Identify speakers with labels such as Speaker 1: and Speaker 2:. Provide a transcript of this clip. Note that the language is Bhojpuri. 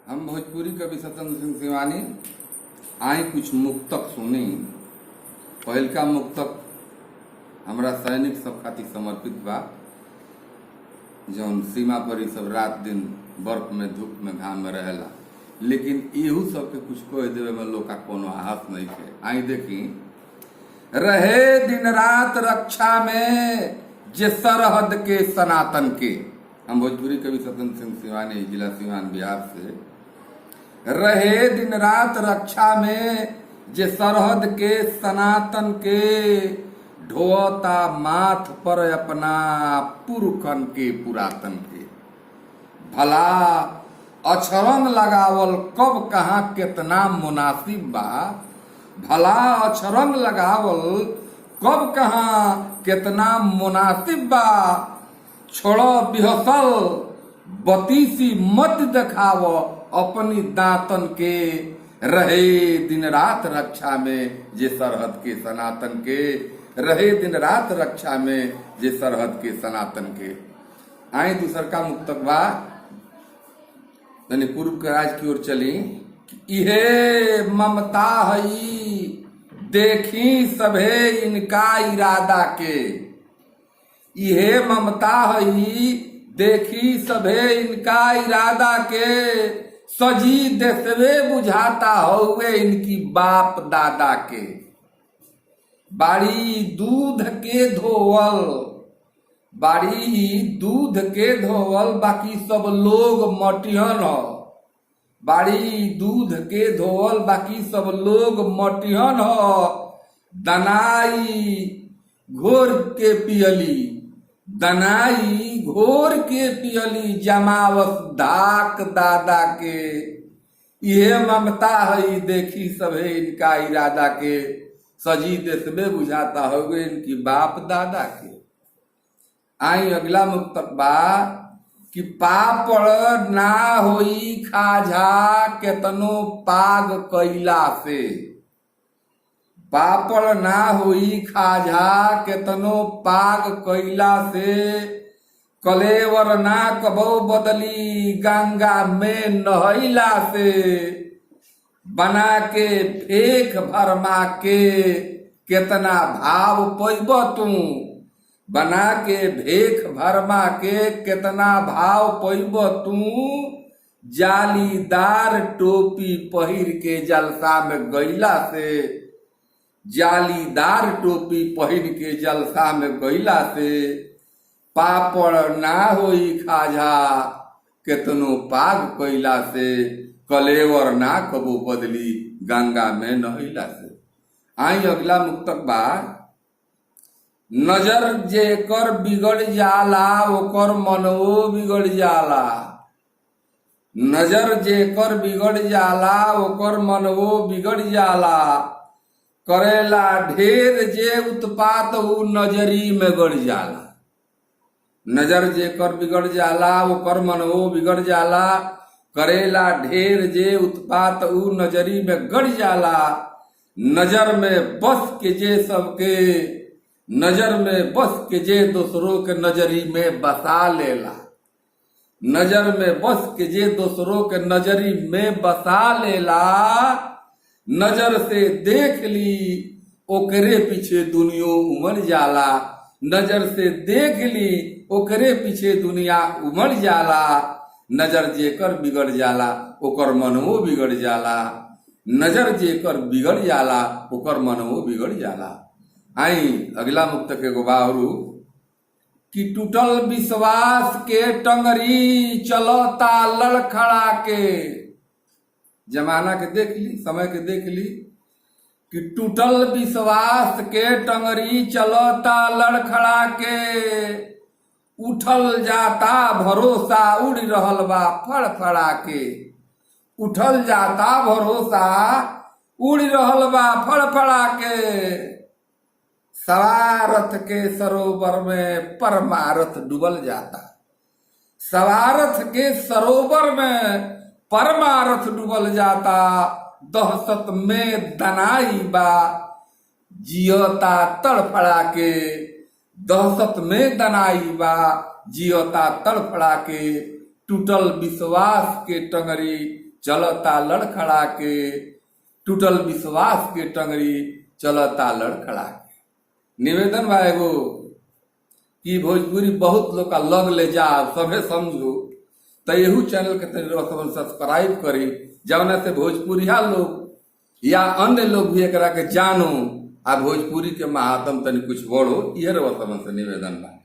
Speaker 1: हम भोजपुरी कवि सत्येंद्र सिंह सिवानी आई कुछ मुक्तक सुनी। पहिलका मुक्तक हमरा सैनिक सब खातिर समर्पित बा, जौन सीमा पर सब रात दिन बर्फ में धूप में घाम में रहेला, लेकिन इहू सबके कुछ कह देवे में लोग का कोनो आहस नहीं है। आई देखी, रहे दिन रात रक्षा में जे सरहद के सनातन के। हम भोजपुरी कवि सत्येंद्र सिंह सिवानी, जिला सिवान, बिहार से। रहे दिन रात रक्षा में जे सरहद के सनातन के, ढोता माथ पर अपना पुरखन के पुरातन के। भला अछरंग लगावल कब कहाँ कितना मुनासिब बा, भला अछरंग लगावल कब कहाँ कितना मुनासिब बा। छोड़ो बिहसल बतीसी मत दिखाव अपनी दांतन के, रहे दिन रात रक्षा में जे सरहद के सनातन के, रहे दिन रात रक्षा में जे सरहद के सनातन के। आए दूसर का मुक्तक बा, पूर्व के राज की ओर चली। इहे ममता हई देखी सभे इनका इरादा के, इहे ममता हई देखी सभे इनका इरादा के। सजी देसवे बुझाता हुए इनकी बाप दादा के। बाड़ी दूध के धोवल, बाड़ी दूध के धोवल बाकी सब लोग मटिहन हो। बाड़ी दूध के धोवल बाकी सब लोग मटिहन हो। दनाई घोर के पियली, दनाई घोर के पियली जमावस धाक दादा के। यह ममता हई देखी सभे इनका इरादा के। सजी देसबे बुझाता होगे इनकी बाप दादा के। आई अगला मुक्तक बा कि पापड़ ना होई खाजा केतनो पाग कैला से। पापड़ ना होई खाजा केतनो पाग कैला से। कलेवर ना कबो बदली गंगा में नहैला से। बना के फेंक भरमा के केतना भाव पैब तू। बना के भेख भरमा के केतना भाव पैब तू। जालीदार टोपी पहिर के जलसा में गैला से। जालीदार टोपी पहिन के जलसा में गैला से। पापड़ ना होई खाजा केतनो पाग कैला से। कलेवर ना कबो बदली गंगा में नहैला से। आई अगला मुक्तक बा, नजर जेकर बिगड़ जाला ओकर मनवो बिगड़ जाला। नजर जेकर बिगड़ जाला ओकर मनवो बिगड़ जाला। करेला ढेर जे उत्पात उ नजरी में गड़ जाला। नजर जेकर बिगड़ जाला ओकर मनवो बिगड़ जाला। करेला ढेर जे उत्पात उ नजरी में गड़ जाला। नजर में बस के जे सबके, नजर में बस के जे दूसरों के नजरी में बसा लेला। नजर में बस के जे दूसरों के नजरी में बसा लेला। नजर से देख ली ओकरे पीछे दुनिया उमड़ जाला। नजर से देख ली ओकरे पीछे दुनिया उमड़ जाला। नजर जेकर बिगड़ जाला ओकर मनवो बिगड़ जाला। नजर जेकर बिगड़ जाला ओकर मनवो बिगड़ जाला। आई अगला मुक्तक एगो बारू कि टूटल विश्वास के टंगरी चलता लड़खड़ा के। जमाना के देख ली, समय के देख ली कि टूटल विश्वास के टंगरी चलता लड़खड़ा के। उठल जाता भरोसा उड़ रहल बा फड़फड़ा के। उठल जाता भरोसा उड़ रहल बा फड़फड़ा के। सवारथ के सरोवर में परमारथ डूबल जाता। सवारथ के सरोवर में परमारथ डूबल जाता। दहशत में दनाई बा जियता तड़फड़ा के। दहशत में दनाई बा जियता तड़फड़ा के। टूटल विश्वास के टंगरी चलता लड़खड़ा के, टूटल विश्वास के टंगरी चलता लड़खड़ा के। निवेदन बा एगो कि भोजपुरी बहुत लोग का लग ले जा सभे समझो, तो यहू चैनल के तरीका सब्सक्राइब करी, जवना से भोजपुरिया लोग या अन्य लोग भी एकरा के जानो आ भोजपुरी के महात्म तनी कुछ बढ़ो। यह से निवेदन बा।